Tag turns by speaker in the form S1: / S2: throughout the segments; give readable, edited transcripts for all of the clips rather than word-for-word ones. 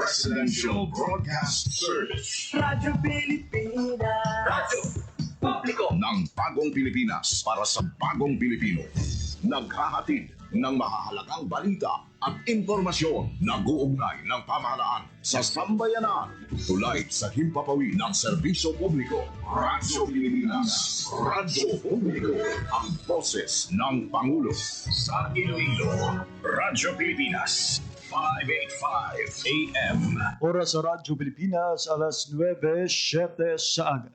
S1: Presidential Broadcast Service.
S2: Radyo Pilipinas.
S1: Radyo Publiko ng Bagong Pilipinas para sa Bagong Pilipino. Naghahatid ng mahahalagang balita at impormasyon na guugnay ng pamahalaan sa sambayanan. Tulay sa himpapawi ng serbisyo publiko. Radyo Pilipinas. Radyo Publiko. Ang boses ng Pangulo. Sa Iloilo, Radyo Pilipinas. 585 AM.
S3: Oras sa Radyo Pilipinas, alas 9:07 sa aga.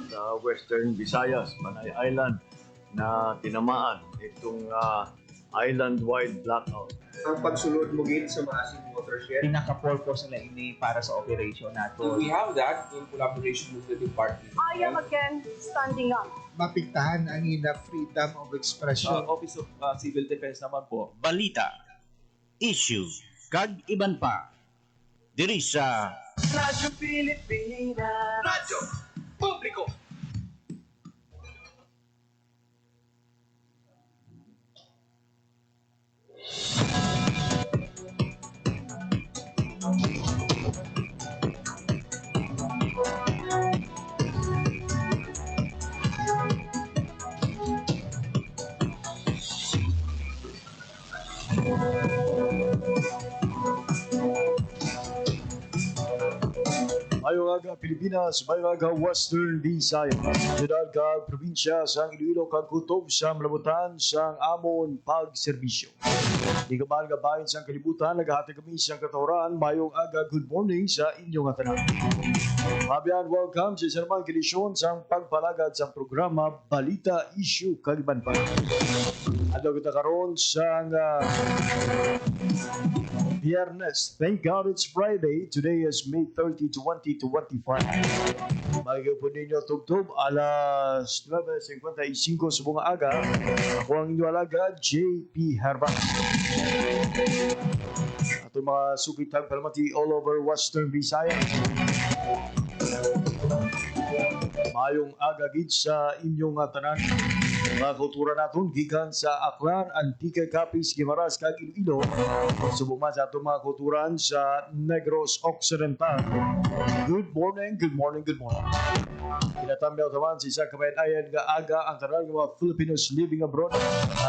S3: Sa Western Visayas, Panay Island, na tinamaan itong island-wide blackout.
S4: Ang pagsulod mo gid sa Maasin watershed.
S5: Pinaka-purpose nila ini para sa operation nato.
S4: We have that in collaboration with the department.
S6: I am again standing up.
S7: Mapiktahan ang ina freedom of expression.
S5: Sa Office of Civil Defense naman po,
S8: balita, issue, kag iban pa. Diri sa
S2: Radyo Pilipinas.
S1: Radyo Publiko.
S3: Mayong aga Pilipinas, mayong aga Western Visayas. Siyudad kag probinsya sa Iloilo kag kutob sa malabutan sa amon pagserbisyo. Di ka bahin sa kalibutan, nagahati kami sa katawran. Mayong aga, good morning sa inyong atanan. Mabiyan, welcome sa isa naman kilisyon sa pagpalagad sa programa Balita, Issue, Kaliban pa. Adlaw kita karon sa Biyernes. Thank God it's Friday. Today is May 30, 2025. Magiging ninyo tugtog alas 9:55 sa bunga aga. Ako ang inyong alaga, JP Herba. At mga sukitang palamati all over Western Visayas. Mayong aga gid sa inyong tanan. Mga kultura natin, gikan sa Aklan, Antique, Capiz, Guimaras, kag Iloilo. Subok man sa itong mga kulturan sa Negros Occidental. Good morning, good morning, good morning. Kinatambyaw naman si isang kabayan-ayan nga aga ang tanan ng mga Filipinos living abroad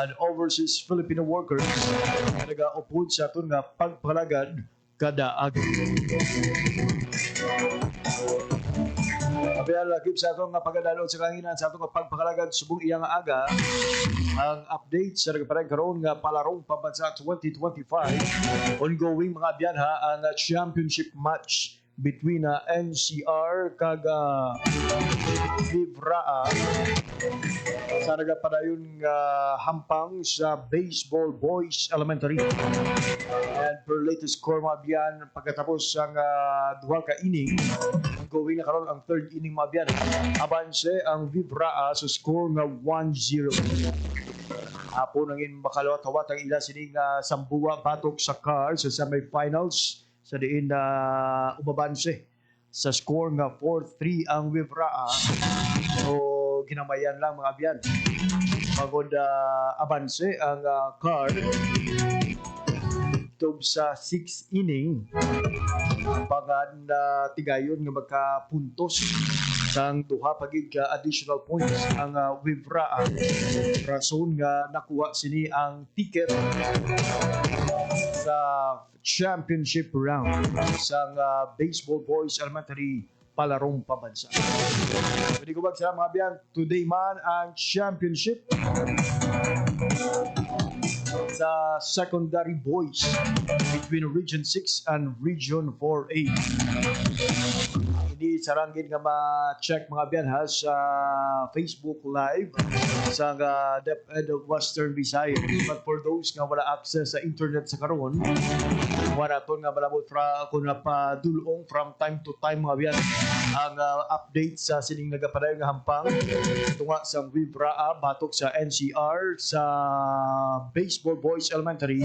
S3: and overseas Filipino workers na nag-upod sa itong nga pagpalagad kada aga. Kabayan lakip sa itong pagkadalo sa kanginan sa itong pagpakalagad subong iyang aga ang update sa nagparang karoon nga palarong pambansa 2025 ongoing mga biyanha ang championship match between NCR kag Vibraa sa nagapadayon hampang sa Baseball Boys Elementary. And per latest score mga biyan pagkatapos ang duha ka inning ongoing na karon ang third inning mga biyan abanse ang Vibraa sa score nga 1-0. Hapon nangin makalawat-hawat ang ila sining sambuwa batok sa car sa semifinals sa diin na umabanse sa score nga 4-3 ang Vibraa. So ginamayan lang mga biyan. Pagod abanse ang car tub sa 6th inning pangan tigayon nga magkapuntos sang duha pagid ka additional points ang Vibraa. Rason nga nakuha sini ang ticket sa championship round sa Baseball Boys Elementary palarong pambansa. Pwede ko sa mga biyan, today man ang championship sa secondary boys between Region 6 and Region 4A. Hindi sarangin nga ma-check mga biyan ha sa Facebook Live sa DepEd of Western Visayas. But for those nga wala access sa internet sa karon, wala to nga malabot kung napadulong from time to time mga biyan ang update sa sining nagapadayon nga hampang tunga sa Vibraa batok sa NCR sa baseball Baseball Boys Elementary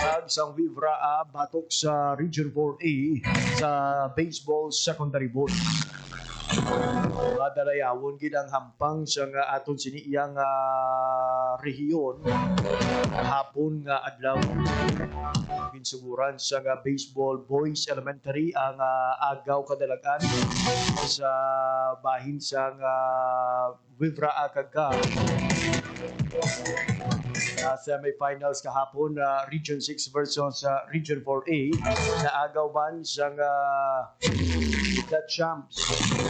S3: ag sang Vivra batok sa Region 4A sa Baseball Secondary Boys. Madalayawon gid ang hampang sa nga aton siniyang rehiyon hapon nga adlaw. Ginsuguran sa nga Baseball Boys Elementary ang agaw kadalagan sa bahin sa nga Vivra Akaga. Semifinals kahapon Region 6 versus Region 4A na agaw man sa nga the champs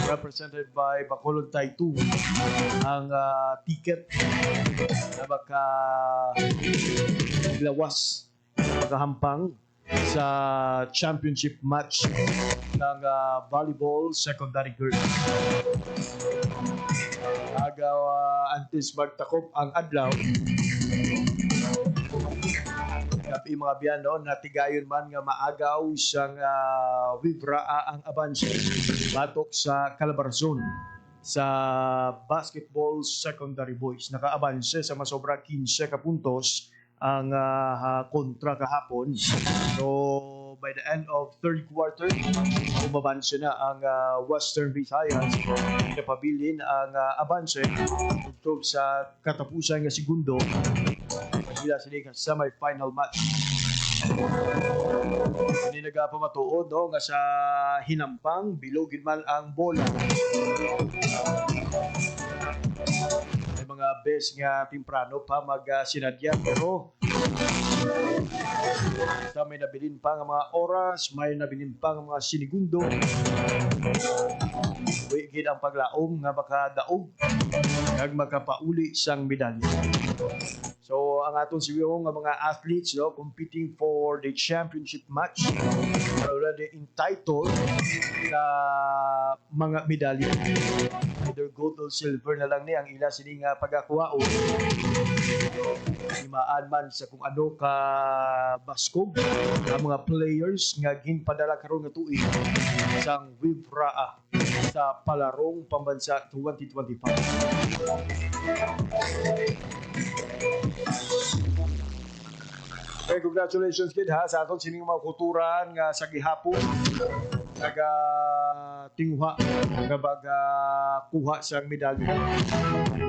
S3: represented by Bacolod Thai 2 ang ticket na baka lawas makahampang sa championship match ng volleyball secondary girls. Agaw antes magtakop ang adlaw kapi mga biyano natigayon man nga maagaw sang Vivra ang abanse batok sa Calabarzon sa basketball secondary boys. Nakaabanse sa masobra 15 ka puntos ang kontra kahapon. So by the end of third quarter, umabanse na ang Western Visayas. Napabilin ang abanse tugtog sa katapusan nga segundo. Magila sila sa semi-final match. Hindi nagapamatuod nga sa hinampang bilogin man ang bola. May mga best nga temprano pa magsinadya pero may nabilin pa nga mga oras, may nabilin pa nga mga sinigundo. Wigid ang paglaom nga makadaog kag makapauli sang medalya. So ang aton siwong nga mga athletes competing for the championship match are already entitled sa mga medalya. Either gold or silver na lang ni ang ila sini nga pagakuhaon. Imaan man sa kung ano ka baskog ang mga players nga ginpadala karon nga tuig sang Vivra sa palarong pambansa 2025. Okay, congratulations kid sa aton sining mga kulturan nga sa gihapon naga tingwa nga baga kuha sang medalya.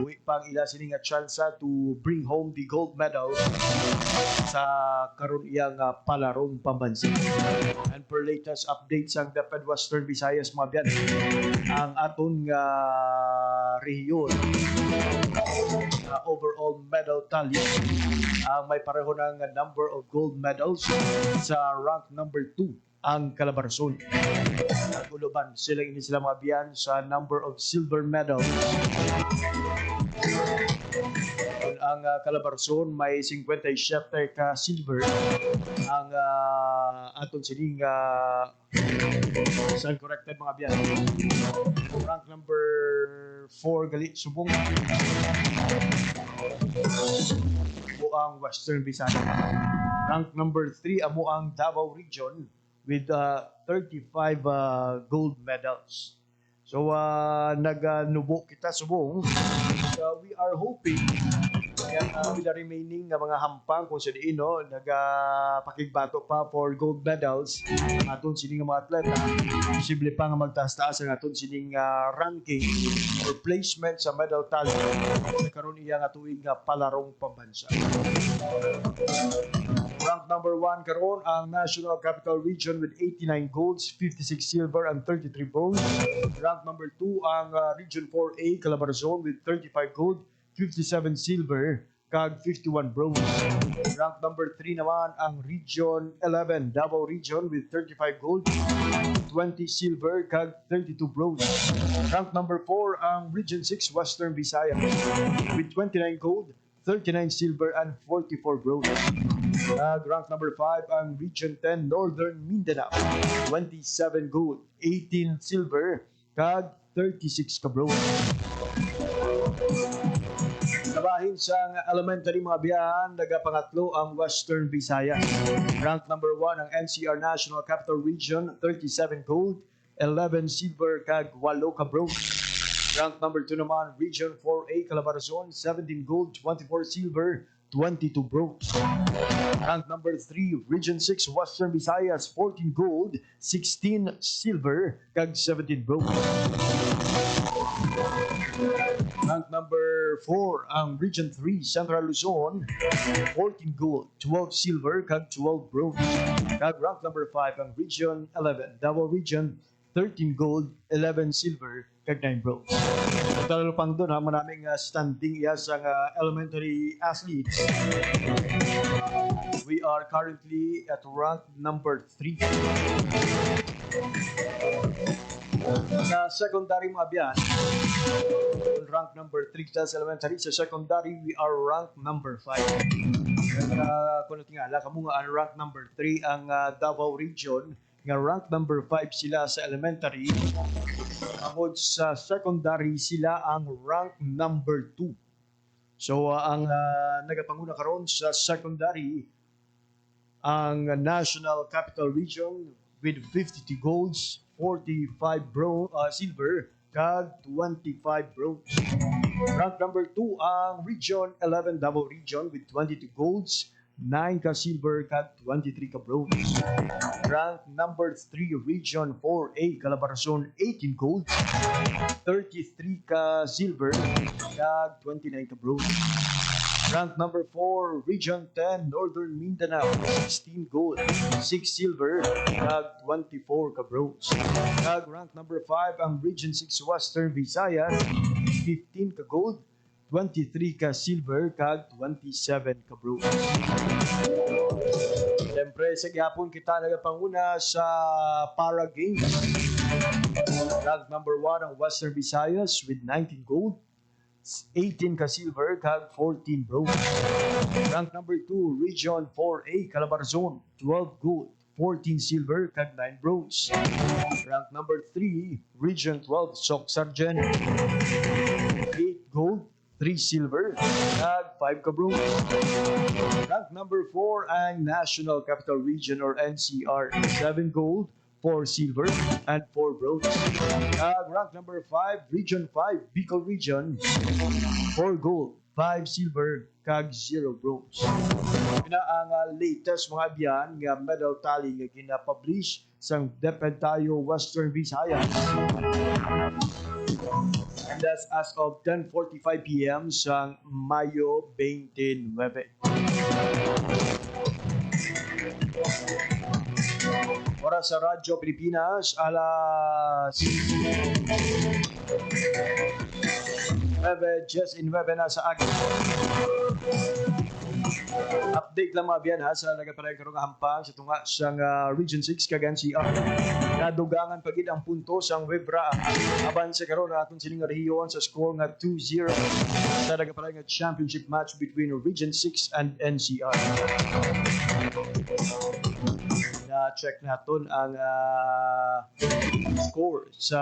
S3: Uwi pang ila sini nga chance to bring home the gold medal sa karon iyang palarong pambansa. And per latest updates ang DepEd Western Visayas mga biyan, ang aton nga rehiyon overall medal tally ang may pareho ng number of gold medals sa rank number 2 ang Calabarzon. Naguluban sila mga biyan sa number of silver medals. Ang Calabarzon may 57 ka silver. Ang aton sining saan corrected mga biyan. Rank number 4 gali subong amo ang Western Visayas. Rank number 3 amo ang Davao Region with 35 gold medals. So naganubo kita subong. We are hoping with the remaining nga mga hampang kung sa diin nagapakigbato pa for gold medals aton sining mga atleta, posible pa nga magtaas-taas ang aton sining ranking or placement sa medal tally sa karon iya nga tuig nga palarong pambansa. Rank number 1 karon ang National Capital Region with 89 golds, 56 silver and 33 bronze. Rank number 2 ang Region 4A Calabarzon with 35 gold, 57 silver, kag 51 bronze. Rank number 3 naman ang Region 11 Davao Region with 35 gold, 20 silver, kag 32 bronze. Rank number 4 ang Region 6 Western Visayas with 29 gold, 39 silver, and 44 bronze. Rank number 5 ang Region 10 Northern Mindanao, 27 gold, 18 silver, kag 36 ka bronze. Nabahin sa elementary mga biyahan, nagapangatlo ang Western Visayas. Rank number 1 ang NCR National Capital Region, 37 gold, 11 silver, kag 8 ka bronze. Rank number 2 naman, Region 4A Calabarzon, 17 gold, 24 silver, 22 bronze. Rank number 3, Region 6 Western Visayas, 14 gold, 16 silver, kag 17 bronze. Rank number 4 ang Region 3 Central Luzon, 14 gold, 12 silver, kag 12 bronze. Kag rank number 5 ang Region 11 Davao Region, 13 gold, 11 silver, kag 9 bronze. Talo pang doon ha, maraming standing yes ang elementary athletes. We are currently at rank number 3. Sa secondary mga biyan, rank number 3 sa elementary. Sa secondary, we are rank number 5. Kung natingala, kamo nga ang rank number 3 ang Davao Region, nga rank number 5 sila sa elementary. Amod sa secondary, sila ang rank number 2. So, ang nagapanguna karon sa secondary, ang National Capital Region with 52 golds, 45 silver, kag 25 bronze. Rank number 2 ang Region 11 Davao Region with 22 golds, 9 ka silver, kag 23 ka bronze. Rank number 3 Region 4A Calabarzon, 18 gold, 33 ka silver, kag 29 ka bronze. Rank number 4 Region 10 Northern Mindanao, 16 gold, 6 silver, kag 24 ka bronze. Kag rank number 5 ang Region 6 Western Visayas, 15 ka gold, 23 ka silver, kag 27 ka bronze. Siyempre, sa gihapon kita nagapanguna sa Para Games. Rank number 1 ang Western Visayas with 19 gold, 18 ka silver, kag 14 bronze. Rank number 2, Region 4A Calabarzon, 12 gold, 14 silver, kag 9 bronze. Rank number 3, Region 12 Sok Sargent, 8 gold, 3 silver, kag 5 ka bronze. Rank number 4 ang National Capital Region or NCR, 7 gold, 4 silver, and 4 bronze. Rank number 5, Region 5, Bicol Region, 4 gold, 5 silver, kag 0 bronze. Pina ang latest mga biyan nga medal tally nga gina-publish sa DepEd tayo Western Visayas. And that's as of 10:45 p.m. sa Mayo 29. Oras sa Radyo Pilipinas, alas 9:19 na sa aga. Update lang mga biyan ha sa nagaparay karong hampang sa tunga sang Region 6 kag NCR. Nadugangan pagid ang punto sang Webra aban sa karon aton sining rehiyon sa score nga 2-0 sa nagaparay nga championship match between Region 6 and NCR. Na-check naton ang score sa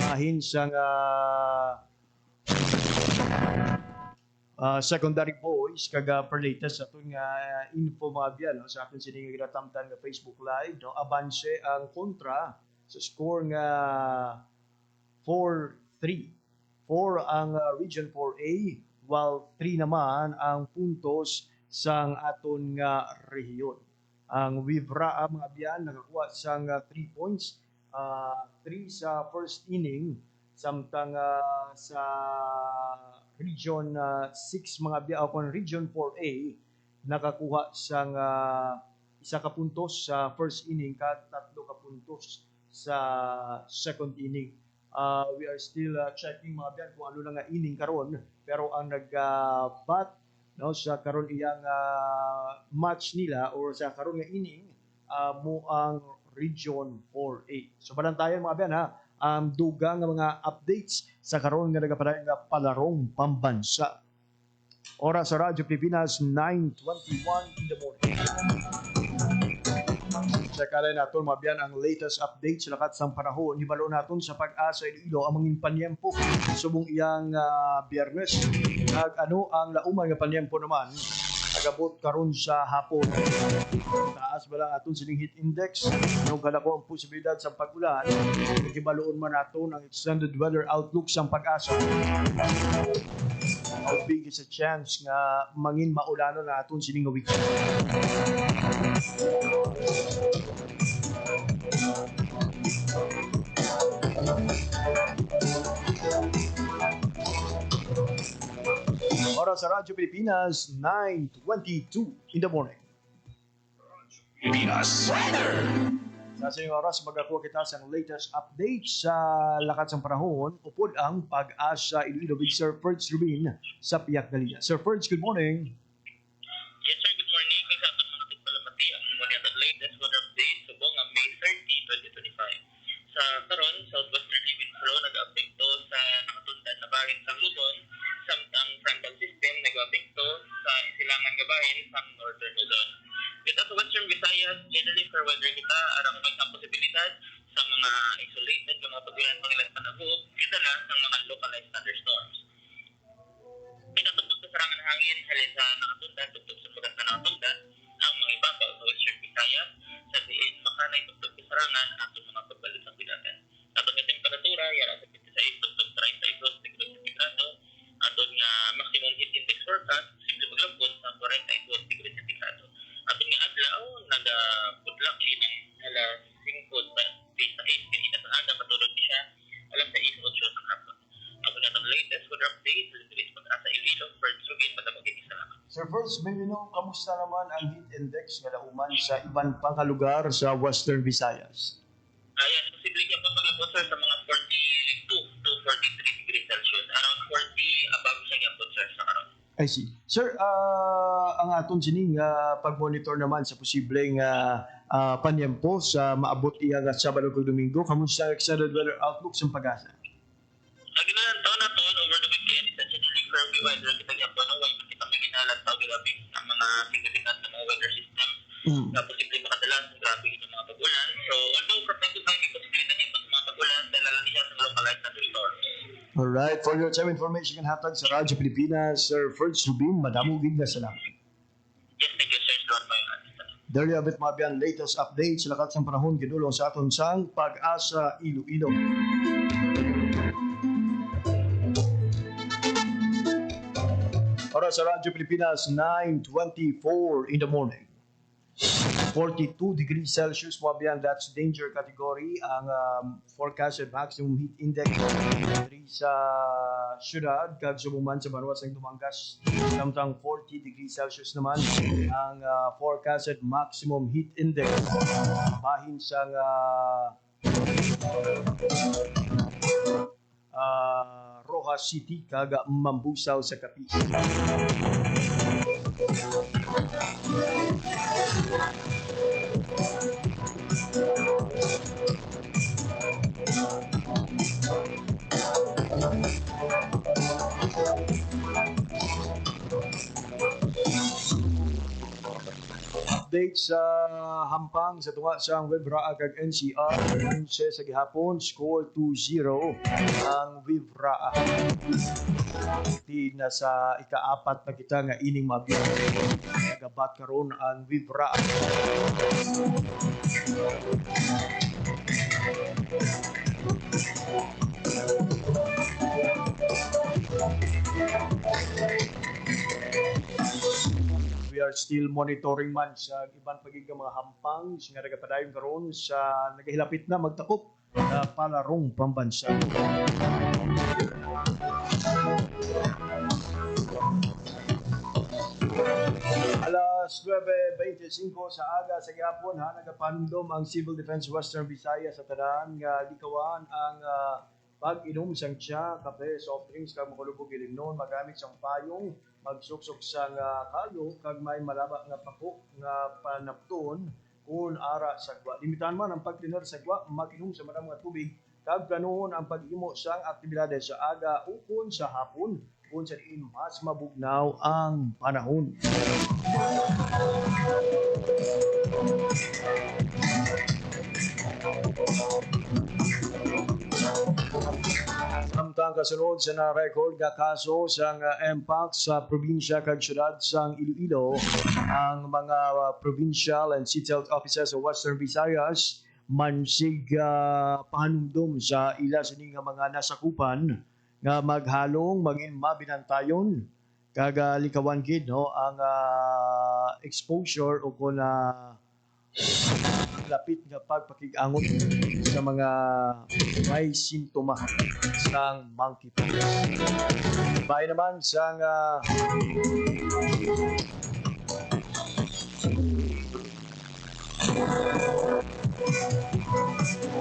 S3: bahin sang secondary boys kaga per latest aton nga info mga biyan no, sa aton sining ginatamtan nga Facebook live no, abanse ang kontra sa score nga 4-3 ang Region 4A while 3 naman ang puntos sang aton nga rehiyon. Ang Wibra mga biyan nakakuha sang 3 points, 3 sa first inning, samtang sa Region 6 mga biyan o Region 4A nakakuha sang 1 ka puntos sa first inning kag 3 ka puntos sa second inning. We are still checking mga biyan kung ano lang nga inning karon, pero ang nag-bat no sa karon iyang match nila or sa karon nga inning mo ang Region 4A. So balantayan mga biyan ha, dugang nga mga updates sa karon nga nagapadayon nga palarong pambansa. Oras sa Radyo Pilipinas 9:21 in the morning. Check alay naton mga biyan ang latest update sa lakat sang panahon. Hibalo naton sa Pag-asa Iloilo ang mangin panyempo subong iyang Biyernes. Ano ang lauman nga panyempo naman agabot karon sa hapon. Taas ba lang aton sining heat index yung kadako ang posibilidad sa pag-ulan. Nagibaloon man naton ang extended weather outlook sang Pag-asa. How big is a chance nga mangin maulano na aton sining nga weekend? Oras sa Radyo Pilipinas, 9:22 in the morning.
S1: Pilipinas Weather.
S3: Sa inyong oras, magakuha kita sa latest update sa lakat ng panahon upod ang pag-asa Iloilo with Sir Ferds Rubin sa Piak Galia. Sir Ferds, good morning.
S9: Yes sir, good morning. May sa aton mga tigpalamati ang muna at latest weather update subong ang May 30, 2025. Sa karon, southwesterly wind flow nag-apekto sa nakatunda sa bahin sa Luzon, samtang frontal system nag-apekto sa isilangan nga bahin sa northern Luzon. Kita sa Western Visayas, generally for weather kita, arang may isang posibilidad sa mga isolated ng mga pag-ulan ng ilang panahon, kadalas ng mga localized thunderstorms. Pinatugtog sa sarangan hangin halin sa nakatunda, tugtog sa mugat na nakatunda, ang mga ibabaw sa Western Visayas, sa diin makanay tugtog sa sarangan at mga pagbalik sa bilatan. Aton nga temperatura, yara sa 56 tugtog 32 degrees centigrado, aton nga maximum heat index forecast, simple maglambot sa 42 degrees centigrado. Aton nga adlaw, nagabudlak ng alas 5 sa 8 kanina sa aga, patulog siya alas 6 sa hapon. Aton nga itong latest weather update, Lindris Pag-asa Iloilo, Ferds Rubin, Patamagin, salamat.
S3: Sir Ferds, may know, kamusta naman ang heat index nga nauman sa ibang pang lugar sa Western Visayas?
S9: Ayan, posible niya pa mag-abot sir sa mga 42 to 43 degrees Celsius. Around 40 above siya nga sir sa karon.
S3: I see. Sir, ang aton sining pag-monitor naman sa posibleng panyempo sa maabot iya nga Sabado ug Domingo, kamusta ang extended weather outlook sa pag-asa?
S9: Ganahan taon na taon over the weekend, essentially firmly weather kita niya po, no? Huwag kita may ginalan sa gabi ang mga significant na mga weather systems na posibleng makadalas ng grabe ng mga pag-ulan. So, although from time to time, may posibilidad niya po sa mga pag-ulan, dahil lang niya sa localized thunderstorms.
S3: Alright, for your time information kan hatag sa Radyo Pilipinas, Sir Ferds Rubin, madamo gid nga salamat.
S9: Yes, thank you sir. Salamat po yung assistant.
S3: There you have it, mga biyan, latest update sa lakat ng panahon gidulong sa aton sang Pag-asa Iloilo. Oras sa Radyo Pilipinas, 9:24 in the morning. 42 degrees Celsius, mga biyan, that's danger category. Ang forecasted maximum heat index diri sa syudad, kag sumuman sa Banuas ng Dumangas, samtang 40 degrees Celsius naman ang forecasted maximum heat index. Bahin sa Rojas City, kag Mambusaw sa Capiz. Update sa hampang sa tunga sa Webra kag NCR sa gihapon, score 2-0 ang Webra. Di na sa ika-4 na kita nga ining mabiyak. Nagabat karon ang Webra. We are still monitoring man sa ibang pagiging mga hampang nga nagapadayon karon sa nagahilapit na magtakop na palarong pambansa. Alas 9:25 sa aga sa gihapon nagapandom ang Civil Defense Western Visayas sa tanan nga likawan ang pag-inom sang tsa, kape, soft drinks kag makulubog ilimnon, magamit sang payong, magsuksok sang kayo kag may malaba nga pako nga panapton kun ara sa gwa. Limitahan man ang pagtiner sa gwa, mag-inom sa madam nga tubig kag planuhon ang pag-imo sang aktibidades sa aga ukon sa hapon kung sa diin mas mabugnaw ang panahon. Samtang kasunod sa na-record nga kaso sang MPAC sa probinsya kag syudad sang Iloilo, ang mga provincial and city health officers sa Western Visayas mansig pahanumdum sa ila sining nga mga nasakupan nga maghalong maging mabinantayon kagalikawan gid no ang exposure o kung lapit nga pagpakigangot sa mga may simptoma sang monkeypox. Bahay naman sang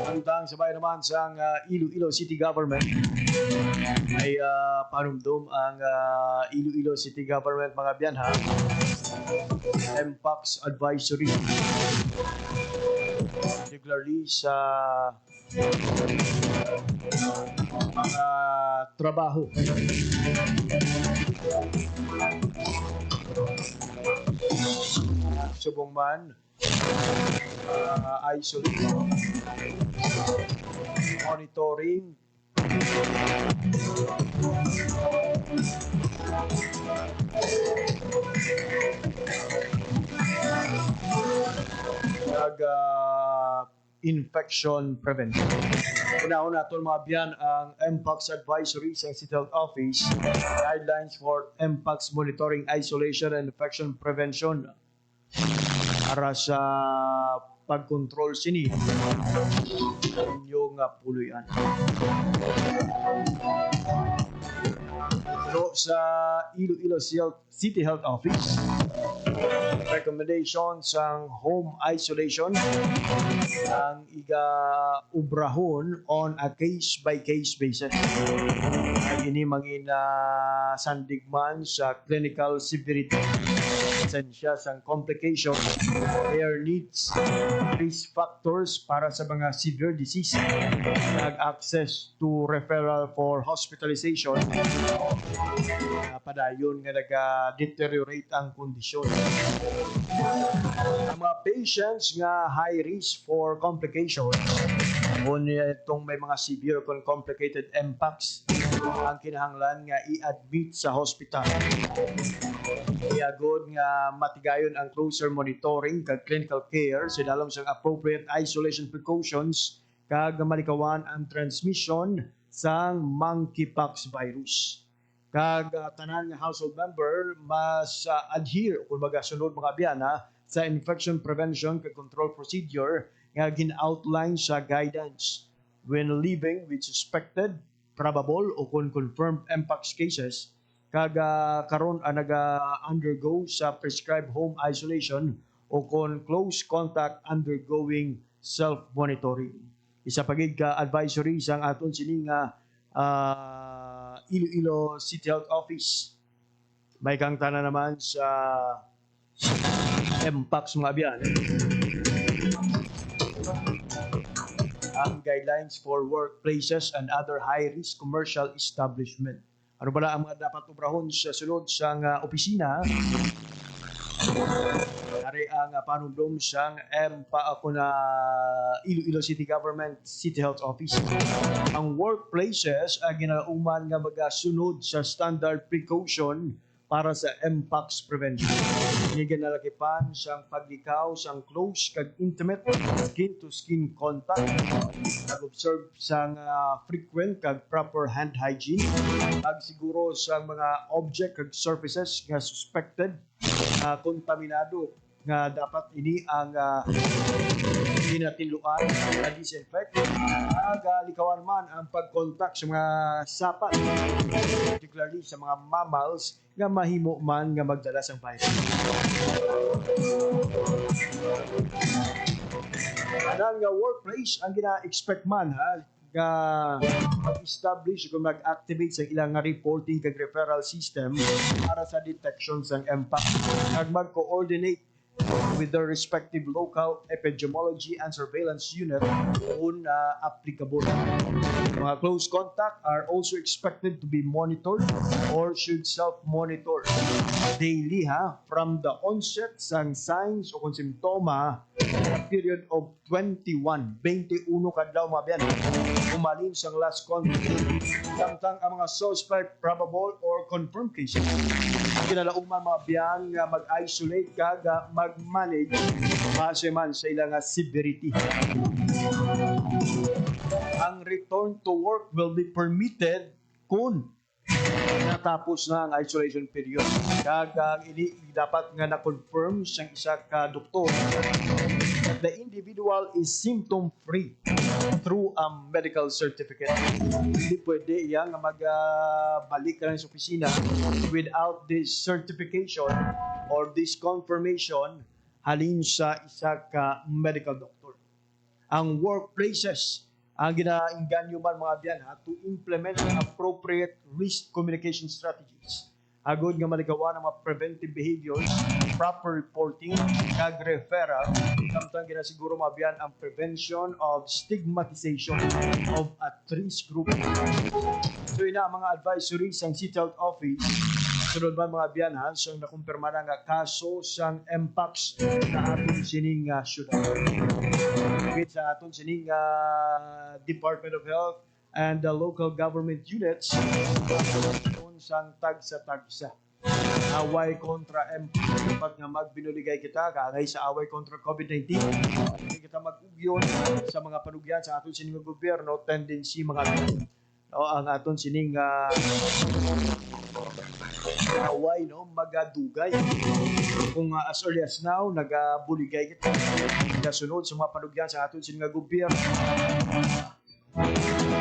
S3: Antang sabay naman sa Iloilo City Government ay panumdum ang Iloilo City Government mga biyanha MPOX Advisory, particularly sa mga trabaho subong man isolation, monitoring, infection prevention. Una-una ito mga biyan ang MPOX Advisory sa City Health Office, guidelines for MPOX monitoring, isolation, and infection prevention para sa pagkontrol sini inyong puluyan. Pero sa Iloilo City Health Office, recommendation sa home isolation ang iga-ubrahon on a case-by-case basis. Ay ini mangin sandigman sa clinical severity, presensya sa complication, care needs, risk factors para sa mga severe disease, nag-access to referral for hospitalization, padayon nga nag-deteriorate ang kondisyon. Ang mga patients nga high risk for complications, kung itong may mga severe kung complicated MPOX, ang kinahanglan nga i-admit sa hospital. Iagod nga matigayon ang closer monitoring kag clinical care sa dalom sa appropriate isolation precautions kag malikawan ang transmission sang monkeypox virus. Kag tanan nga household member mas adhere kung magasunod mga biyana sa infection prevention kag control procedure nga gin-outline sa guidance when living with suspected, probable o kung confirmed MPOX cases kag karon naga-undergo sa prescribed home isolation o kung close contact undergoing self-monitoring. Isa pagid ka advisory sang aton sining Iloilo City Health Office. May kang tanan naman sa MPOX mga biyan. Ang guidelines for workplaces and other high-risk commercial establishment. Ano pala ang mga dapat ubrahon sa sunod sa opisina? Dari ang panundong sang Iloilo City Government City Health Office. Ang workplaces ang ginauman nga magasunod sa standard precaution para sa MPOX prevention. Ginalakipan sang paglikaw sang close kag intimate skin-to-skin contact, nag-observe sang frequent kag proper hand hygiene, pagsiguro sang mga object kag surfaces nga suspected kontaminado nga dapat ini ang ginatiluan na disinfect. Likawan man ang pag-contact sa mga sapat, particularly sa mga mammals nga mahimo man nga magdala sang virus. Anang nga workplace ang gina-expect man nga mag-establish kung mag-activate sa ilang nga reporting kag referral system para sa detection sang MPOX kag mag-coordinate with their respective local epidemiology and surveillance unit kung applicable. Mga close contact are also expected to be monitored or should self-monitor daily from the onset sang signs o kung simptoma sa period of 21 kadlaw mabiyan umalin sang last contact samtang ang mga suspect, probable or confirmed cases kinalauman mga biyan nga mag-isolate kag mag-manage base man sa ilang severity. Ang return to work will be permitted kung natapos na ang isolation period. Kaya ini dapat nga na-confirm siyang isa ka doktor that the individual is symptom-free through a medical certificate. Hindi pwede iya nga magbalik ka lang sa opisina without this certification or this confirmation halin sa isa ka medical doctor. Ang workplaces ang ginainganyo man mga biyan to implement appropriate risk communication strategies. Agod nga maligawan ang mga preventive behaviors, proper reporting, kag-referral, samtang ginasiguro mga biyan ang prevention of stigmatization of at-risk group. So ina ang mga advisories ng City Health Office. Sunod ba mga biyan so nakumpirma na nga kaso sang MPAX na atong sining syudad. Sa atong sining Department of Health and the local government units sang tagsa-tagsa. Away kontra MPAX pag nga magbinuligay kita kagay sa away kontra COVID-19. Hindi kita mag-ugyon sa mga panugyan sa atong sining gobyerno tendency mga ang aton sining away magadugay kung as early as now nagabuligay kita kasunod sa mga panugyan sa aton sining gobyerno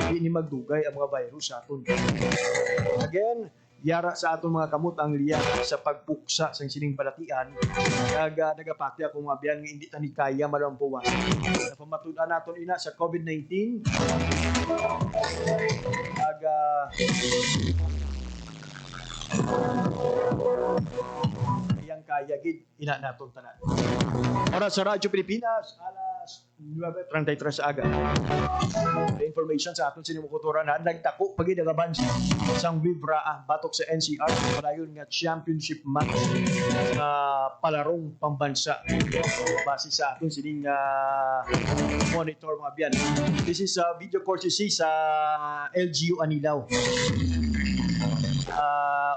S3: hindi magdugay ang mga virus sa aton. Again, yara sa aton mga kamot ang liya sa pagpuksa sa sining balatian kag nagapakya kung mga biyan nga hindi tani kaya malampuan. Napamatud-an naton ina sa COVID-19 kag iyang kaya gid ina naton tanan. Oras sa Radyo Pilipinas alas 9:33 sa aga. The information sa aton sinimukuturan na nagtako pagid ang abanse sang Vibra batok sa NCR padayon nga championship match sa palarong pambansa base sa aton sining monitor mga biyan. This is a video courtesy sa LGU Anilaw.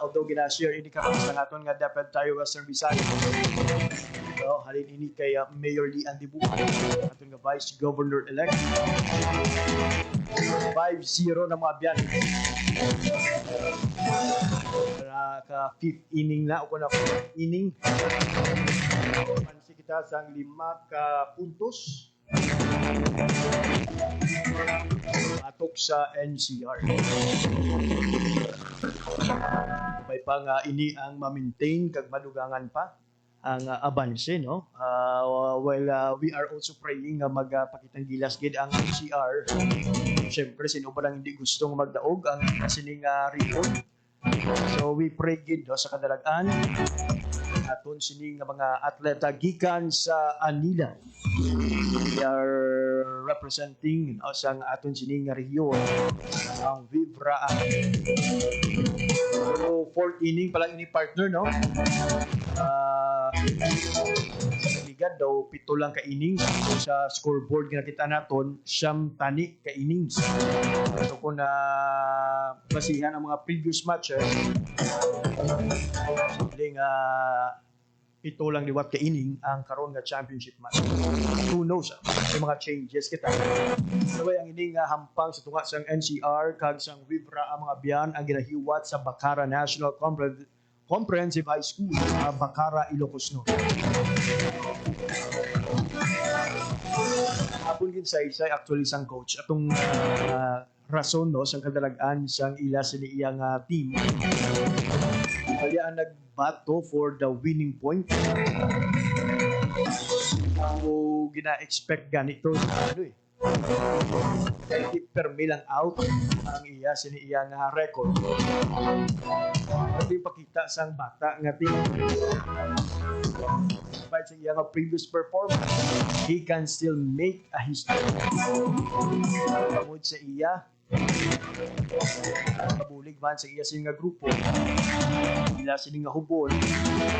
S3: Although ginashare ini karon sa naton nga dapat tayo Western Visayas. So, halin ini kay Mayor Lee Andibu, aton nga Vice Governor-elect. 5-0 na mga biyan. Ka 5th inning na o na 4th inning. Pansi kita sang 5 ka puntos. Atok sa NCR. May pang ini ang ma-maintain kag madugangan pa ang abanse no. We are also praying nga magpakitang gilas gid ang NCR. Syempre sino ba lang hindi gustong magdaog ang sining report. So we pray gid sa kadalagan aton sining mga atleta gikan sa Anila. We are representing sang aton sining region ang Vibra. So 4th inning pala ini partner no. Ligad daw 7 lang ka innings sa scoreboard nga nakita naton siyam tani ka innings. So kung basihan ang mga previous matches simpleng 7 lang liwat ka inning ang karon nga championship match. Who knows? May mga changes kita. Sabay ang ining hampang sa tunga sang NCR kag sang Vibra ang mga biyan ang ginahiwat sa Bacara National Comprehensive High School, Bacara, Ilocos Norte. Apon gid sa isa actually sang coach atong rason no sang kadalagan sang ila sini iyang team. Kaya ang nagbato for the winning point. Ako gina-expect ganito permi lang out ang iya sini iyang record. Ito yung pakita sang bata nga team. Despite sa iyang previous performance, he can still make a history. Kamod sa iya, kabulig man sa iya sining grupo nila sining hubol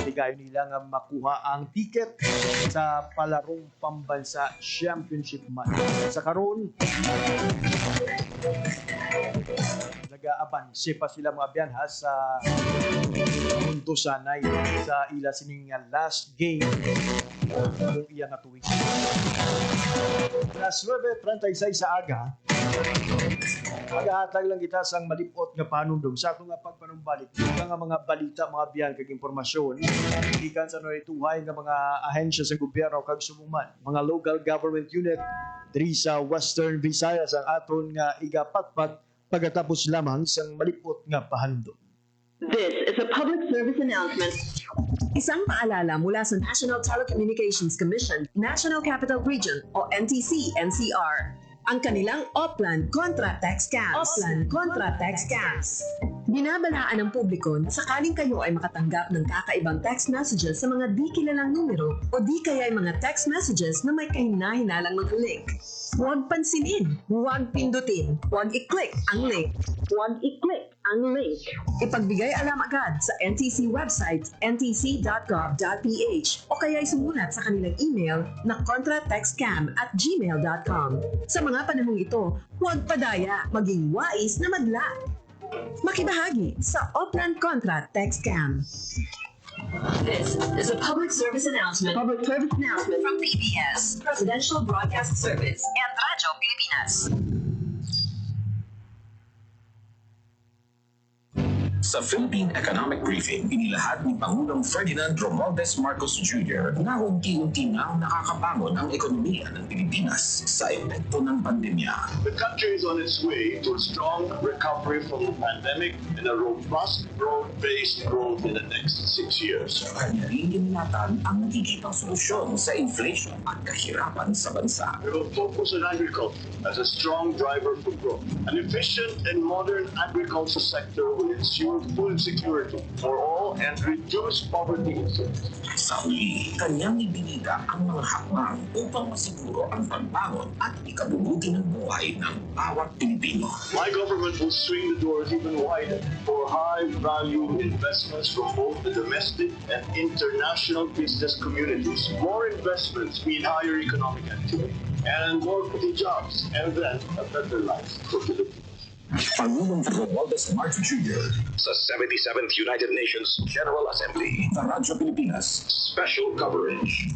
S3: ligayon nila nga makuha ang ticket sa palarong pambansa championship match sa karon nag-aabanse pa sila mga biyan sa punto sanay sa ila sining last game ng iya nga tuig. Alas 9:36 sa aga Maghahatag lang kita sang malipot nga panundong sa ato nga pagpanumbalik. Ika nga mga balita, mga biyan kag impormasyon. Ikan sa narituhay nga mga ahensya sa gobyerno kag sumuman, mga local government unit diri sa Western Visayas ang aton nga igapatpat pagkatapos lamang sang malipot nga pahandom.
S10: This is a public service announcement. Isang paalala mula sa National Telecommunications Commission, National Capital Region o NTC-NCR. Ang kanilang Oplan Contra Text Scams. Oplan Contra Text Scams. Binabalaan ng publiko na sakaling kayo ay makatanggap ng kakaibang text messages sa mga di kilalang numero o di kaya ay mga text messages na may kahina-hinalang mga link. Huwag pansinin, huwag pindutin, huwag i-click ang link. Huwag i-click ang link. Ipagbigay alam agad sa NTC website ntc.gov.ph o kaya sumulat sa kanilang email na contratextcam@gmail.com. Sa mga panahong ito, huwag padaya, maging wais na madla. Makibahagi sa Oplan Contra Text Scam. This is a public service announcement. Public service announcement from PBS, Presidential Broadcast Service, and Radyo Pilipinas.
S1: Sa Philippine Economic Briefing, inilahad ni Pangulong Ferdinand Romualdez Marcos Jr. na unti-unti nang nakakabangon ang ekonomiya ng Pilipinas sa epekto ng pandemya.
S11: The country is on its way to a strong recovery from the pandemic and a robust, broad-based growth in the next 6 years.
S1: Kanya rin inilatag ang nakikitang solusyon sa inflation at kahirapan sa bansa.
S11: We will focus on agriculture as a strong driver for growth. An efficient and modern agriculture sector will ensure food security for all and reduce poverty incidence.
S1: Sa huli, kanyang ibinida ang mga hakbang upang masiguro ang pagbangon at ikabubuti ng buhay ng bawat Pilipino.
S11: My government will swing the doors even wider for high-value investments from both the domestic and international business communities. More investments mean higher economic activity and more quality jobs, and then a better life for Filipinos.
S1: Pangulong Romualdez Marcos Jr. sa 77th United Nations General Assembly. Sa Radyo Pilipinas, special coverage.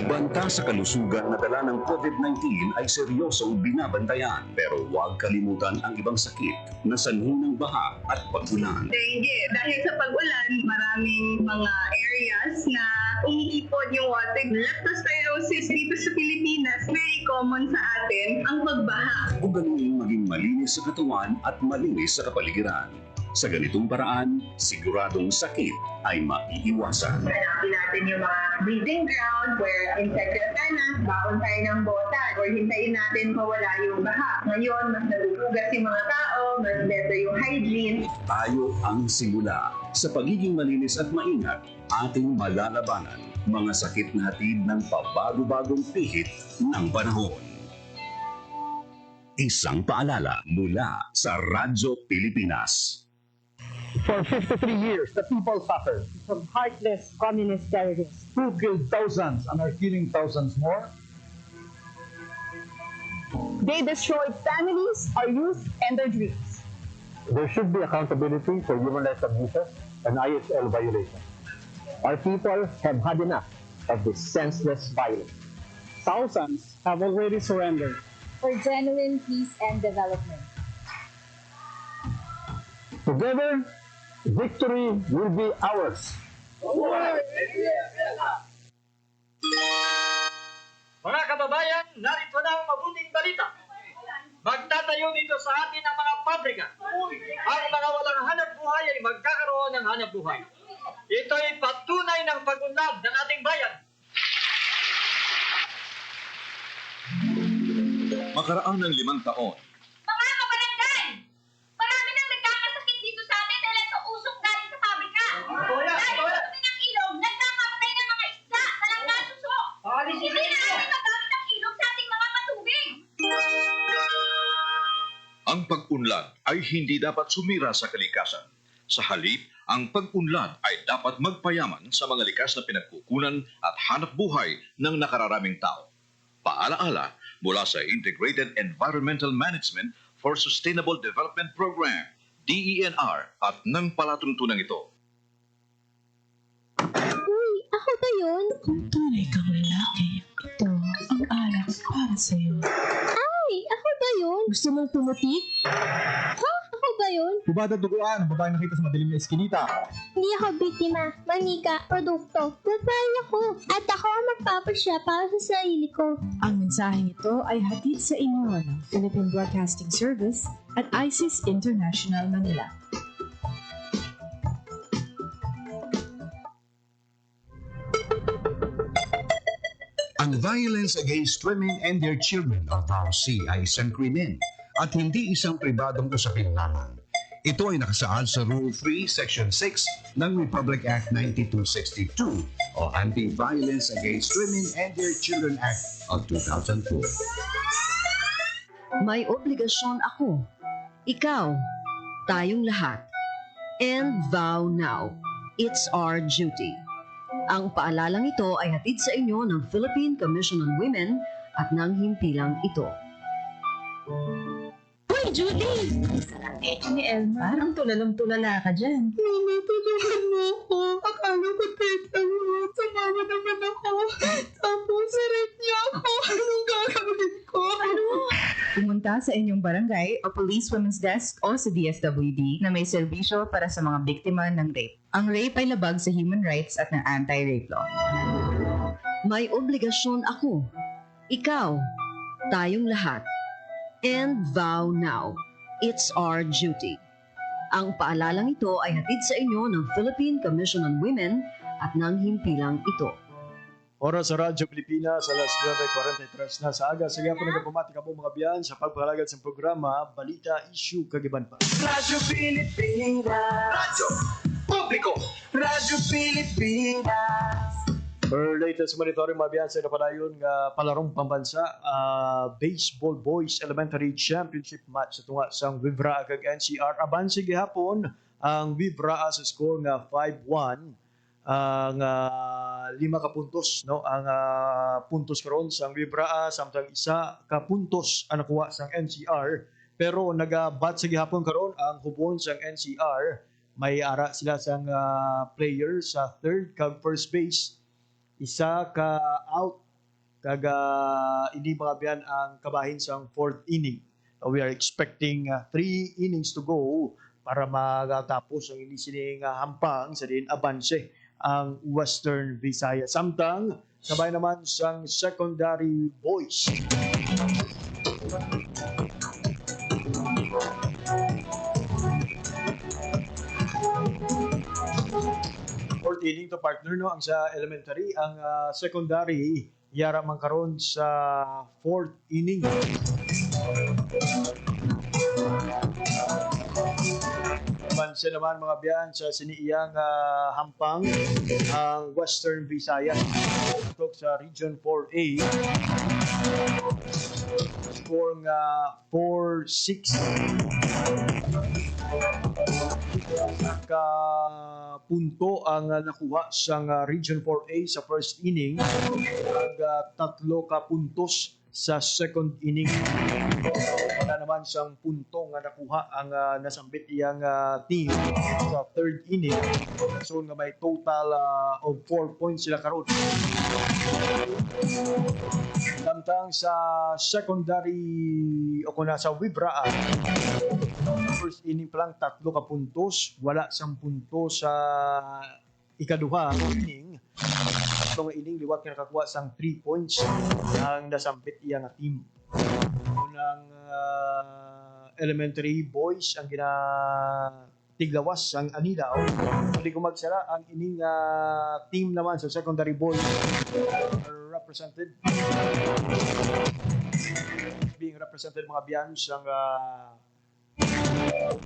S12: Banta sa kalusugan na dala ng COVID-19 ay seryosong binabantayan, pero huwag kalimutan ang ibang sakit na sanhi ng baha at pag-ulan.
S13: Dengue. Dahil sa pag-ulan, maraming mga areas na umiipon yung water. Leptospirosis dito sa Pilipinas, very common sa atin ang pagbaha.
S12: Ugaluin maging malinis sa katawan at malinis sa kapaligiran. Sa ganitong paraan, siguradong sakit ay maiiwasan.
S13: Hanapin natin yung mga breeding ground where insects na, baon tayo ng botan, or hintayin natin mawala yung baha. Ngayon, mas nagugugas yung mga tao, mas better yung hygiene.
S12: Tayo ang simula. Sa pagiging malinis at maingat, ating malalabanan mga sakit na hatid ng pabago-bagong pihit ng panahon. Isang paalala mula sa Radyo Pilipinas.
S14: For 53 years, the people suffered
S6: from heartless communist terrorists
S14: who killed thousands and are killing thousands more.
S6: They destroyed families, our youth, and their dreams.
S14: There should be accountability for human rights abuses and ISL violations. Our people have had enough of this senseless violence.
S15: Thousands have already surrendered
S6: for genuine peace and development.
S14: Together, victory will be ours.
S16: Mga kababayan, narito na ang mabuting balita. Magtatayo dito sa atin ang mga pabrika. Ang mga walang hanap buhay ay magkakaroon ng hanap buhay. Ito ay patunay ng pag-unlad ng ating bayan.
S1: Makaraan ng 5 taon,
S17: Mga kabarangay! Marami nang nagkakasakit dito sa atin dahil sa usok galing sa pabrika. Dahil sa dumi ng ilog, nagkakamatay ng mga isda na lang nasuso. Hindi na natin magamit ang ilog sa ating mga patubig.
S1: ang pag-unlad ay hindi dapat sumira sa kalikasan. Sa halip, ang pag-unlad ay dapat magpayaman sa mga likas na pinagkukunan at hanap buhay ng nakararaming tao. Paalaala mula sa Integrated Environmental Management for Sustainable Development Program, DENR, at ng palatuntunan ito.
S18: Uy, ako ba yun? Kung tunay kang lalaki, ito ang alak para sa'yo. Ay, Hoy, ako ba yun? Gusto mong pumutik? Ha? Ako ba yun?
S3: Hubad at duguan, babae nakita sa madilim na eskinita.
S18: Hindi ako biktima, manika, produkto. Babae ako. At ako ang magpapasya para sa sarili ko.
S10: Ang mensaheng ito ay hatid sa inyo ng Philippine Broadcasting Service at ISIS International Manila.
S12: Ang violence against women and their children o VAUC ay isang krimen at hindi isang pribadong usapin lamang. Ito ay nakasaad sa Rule 3, Section 6 ng Republic Act 9262 o Anti-Violence Against Women and Their Children Act of 2004.
S10: May obligasyon ako, ikaw, tayong lahat. And vow now. It's our duty. Ang paalalang ito ay hatid sa inyo ng Philippine Commission on Women at ng himpilang ito.
S18: Hoy, Judy! Sarang ni Elma. Parang tulalang-tulala ka dyan.
S2: Mama, tulungan mo ako. Akala ko tita mo. Sumama naman ako. Tapos, sarap niya ako. Anong gagawin ko?
S10: Ano?
S19: Pumunta sa inyong barangay o Police Women's Desk o sa DSWD na may serbisyo para sa mga biktima ng rape. Ang rape ay labag sa human rights at ng anti-rape law.
S10: May obligasyon ako, ikaw, tayong lahat. And vow now. It's our duty. Ang paalalang ito ay hatid sa inyo ng Philippine Commission on Women at ng himpilang ito.
S3: Oras sa Radyo Pilipinas, alas 9:43 na sa aga. Sige po nagpamati ka po mga biyan sa pagpalagad sa programa Balita Issue Kagiban pa.
S2: Radyo Pilipinas. Radyo Publiko. Radyo Pilipinas.
S3: For latest monitoring mga biyan sa napadayon nga palarong pambansa, Baseball Boys Elementary Championship match sa tunga sang Vibraa kag NCR. Abansi gihapon ang Vibraa sa score nga 5-1. Ang 5 ka puntos, no, ang puntos karon sang Vibraa, samtang 1 ka puntos ang nakuha sang NCR. Pero nagabat sa gihapon karon ang hubon sang NCR. May ara sila sang player sa third kag first base, 1 ka out kag ini mga biyan ang kabahin sang fourth inning. We are expecting 3 innings to go para magatapos ang ini sining hampang sa din abanse ang Western Visayas. Samtang sabay naman sang secondary boys. Fourth inning to partner, no, ang sa elementary, ang secondary yara man karon sa fourth inning. Bansa naman mga biyan sa siniiyang hampang ang Western Visayas. Tok sa Region 4A. Score nga 4-6. Ka punto ang nakuha sa Region 4A sa first inning. Ag 3 ka puntos sa second inning. Wala naman siyang punto nga nakuha ang nasambit iyang team sa third inning. So nga may total of 4 points sila karon. Samtang sa secondary o kuna sa Vibraa, first inning pa lang 3 ka puntos, wala sang punto sa ikaduha inning. Itong inning liwat nga nakakuha sang 3 points ang nasampit iyang team. Unang elementary boys ang tiglawas ang Anilaw. Hindi ko magsara ang ining team naman sa secondary boys represented being represented mga biyan sang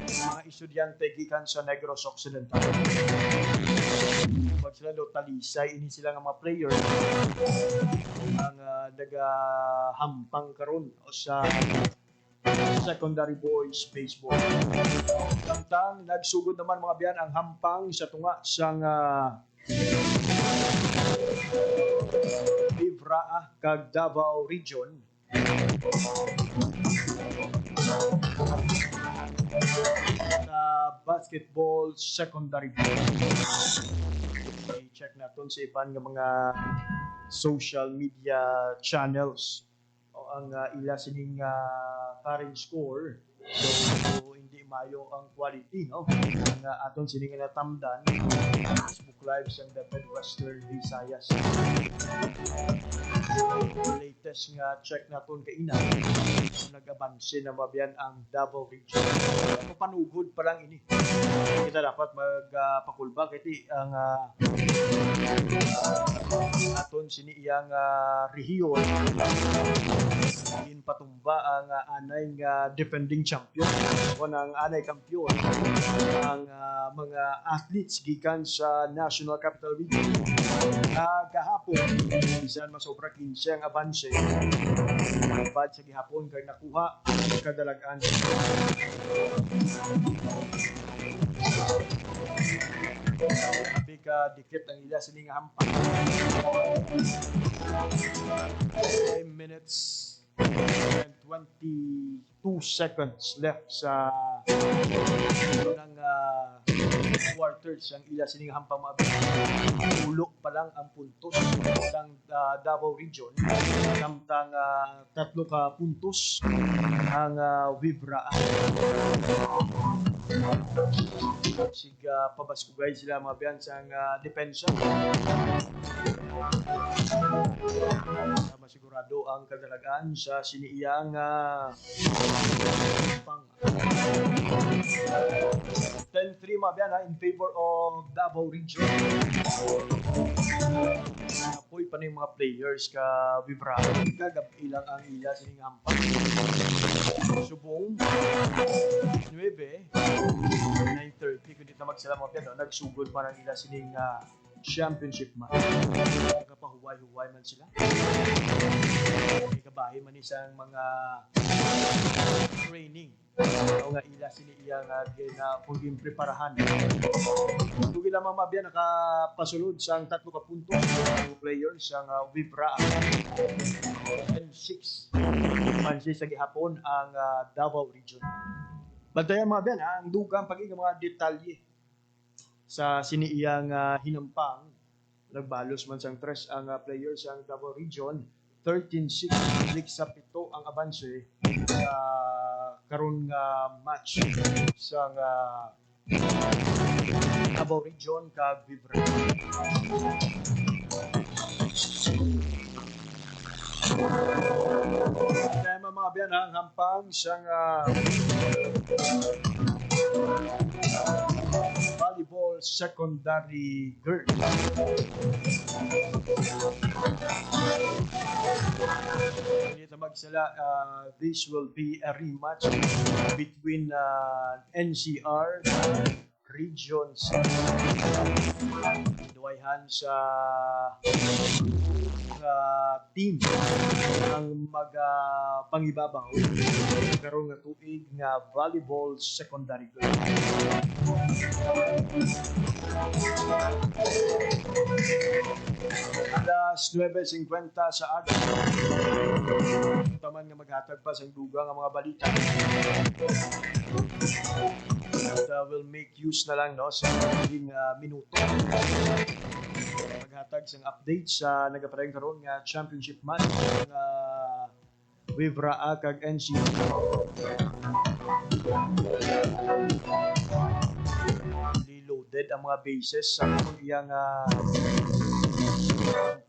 S3: mga estudyante gikan sa Negros Occidental. Pag sila do talisay, ini sila nga mga player ang nagahampang karon sa secondary boys baseball. Samtang nagsugod naman mga biyan ang hampang sa tunga sang Vibraa kag Davao Region. Sa basketball secondary boys. I-check natin sa iban ng mga social media channels o ang ila sining current score. So hindi mayo ang quality, no? Ang aton sining natamdan Facebook Live sa David Western Visayas. Latest nga check naton kay ina, nag-abanse na mabiyan ang Davao Region. Mapanugod pa lang ini. Kita dapat magpakulba kiti ang aton sini iyang rehiyon in patumba ang anay nga defending champion o ang anay kampiyon ang mga athletes gikan sa National Capital Region. Kahapon bisan masobra 15 ang abanse bad sa gihapon kay nakuha ang kadalagan. Bika dikit ang ila sining hampan. 5 minutes and 22 seconds left sa unang quarters ang ila sining hampang maabot. Ulo pa lang ang puntos ng Davao Region. Samtang 3 ka puntos ang Vibra. Siga pabaskugay sila mga biyan sa depensa. Masigurado ang kadalagaan sa siniiyang pang 10-3 mga biyan in favor of Davao Region. Apoy pa na yung mga players ka Vibra. Gagab ilang ang ila sining hampang. Subong 9 9:30 kundi na magsala mga piano nagsugod pa ng ila sining championship match. Nakapahuway-huway man sila. May kabahin man isang mga training o nga ila sini iyang kung preparahan. Tugi lamang mabya nakapasulod sa 3 ka puntos ng players ang Vibra and 6 man sa gihapon ang Davao Region. Bantayan mga biyan, ang dugang pag-iga mga detalye sa siniiyang hinampang. Nagbalos man sang tres ang players ang Davao Region. 13-6, lik sa 7 ang abanse karon nga match sa Davao Region kag Vibra. Kaya mga biyan ang hampang siyang volleyball secondary girls. Dito magsala, this will be a rematch between NCR regions. Duwayhan sa team ang pangibabaw karon nga tuig nga volleyball secondary girl. Alas 9:50 sa aga. Taman nga maghatag pa sa dugang ang mga balita. And we'll make use na lang no sa mga minuto. Maghatag sang update sa nagapareng karon nga championship match ng Vibra kag NC. Loaded ang mga bases sa iyang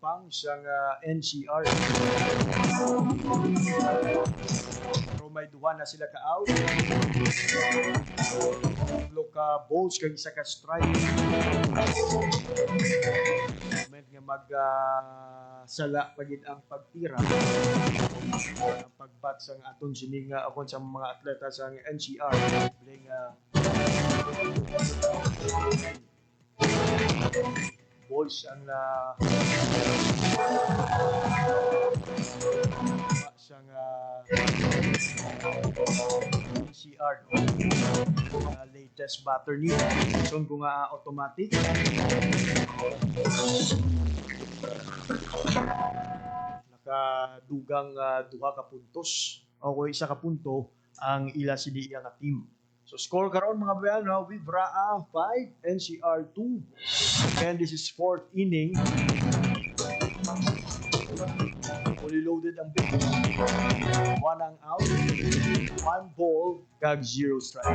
S3: pang sang NCR. Pero may duha na sila ka-out. Ka balls kag isa ka strike. Moment nga sala pagid ang pagtira. Ang pagbat sang aton sining akon sa mga atleta sa NCR. Bling balls ang sang NCR latest batter niya. So kung automatic nakadugang 2 ka puntos o isa ka punto ang ila sini nga team. So score karon mga bayan, Vibra 5, NCR 2. And this is 4th inning. fully loaded ang bench. 1 ang out, 1 ball, kag 0 strike.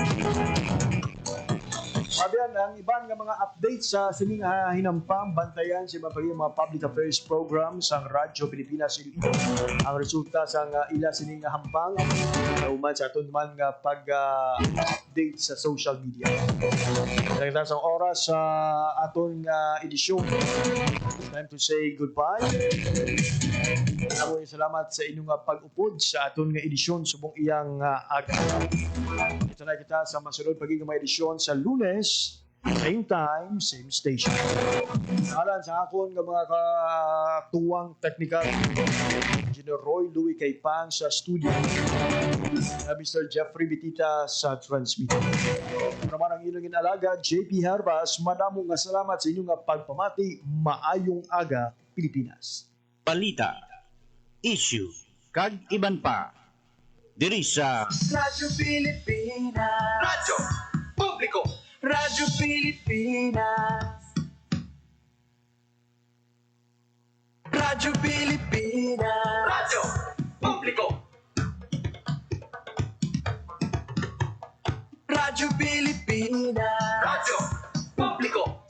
S3: Mabiyan, ang iban nga mga updates sa sining hinampang bantayan sa mga public affairs program sa Radyo Pilipinas Iloilo. Ang resulta sa ila sining hampang uman sa aton man nga pag-update sa social media. Nagkita sa oras sa aton edisyon. Time to say goodbye. Salamat sa inyong pag-upod sa aton nga edisyon subong iyang aga. Ito na kita sa masunod pagiging mga edisyon sa Lunes, same time, same station. Alan sa akon nga mga katuwang technical, Engineer Roy Louie Kaipang sa studio, Mr. Jeffrey Bitita sa transmitter. Naman ang ilang inalaga, JP Harbas, madamong nga salamat sa inyong pagpamati. Maayong aga, Pilipinas.
S8: Balita, issue, kag iban pa. Diri sa
S2: Radyo Pilipinas. Radyo Publiko. Radyo Pilipinas. Radyo Pilipinas. Radyo Publiko. Radyo Pilipinas. Radyo Publiko.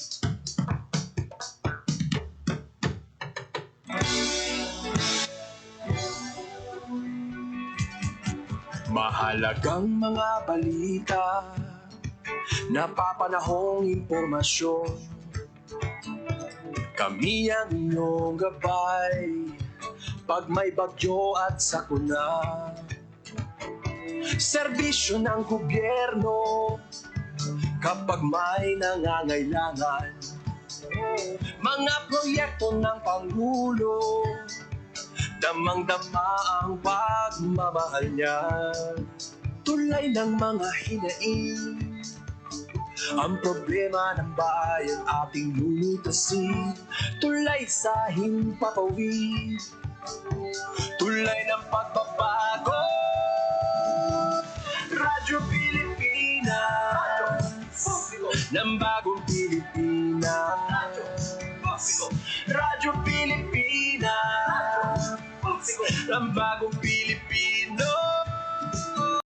S2: Mahalagang mga balita, napapanahong impormasyon. Kami ang inyong gabay, pag may bagyo at sakuna. Serbisyo ng gobyerno, kapag may nangangailangan. Mga proyekto ng Pangulo, damang-dama ang pagmamahal niya. Tulay ng mga hinaing, ang problema ng bayan ating lulutasin. Tulay sa himpapawid, tulay ng pagbabago. Radyo Pilipinas, ng bagong Pilipinas. Radyo Pilipinas, ng bagong Pilipino.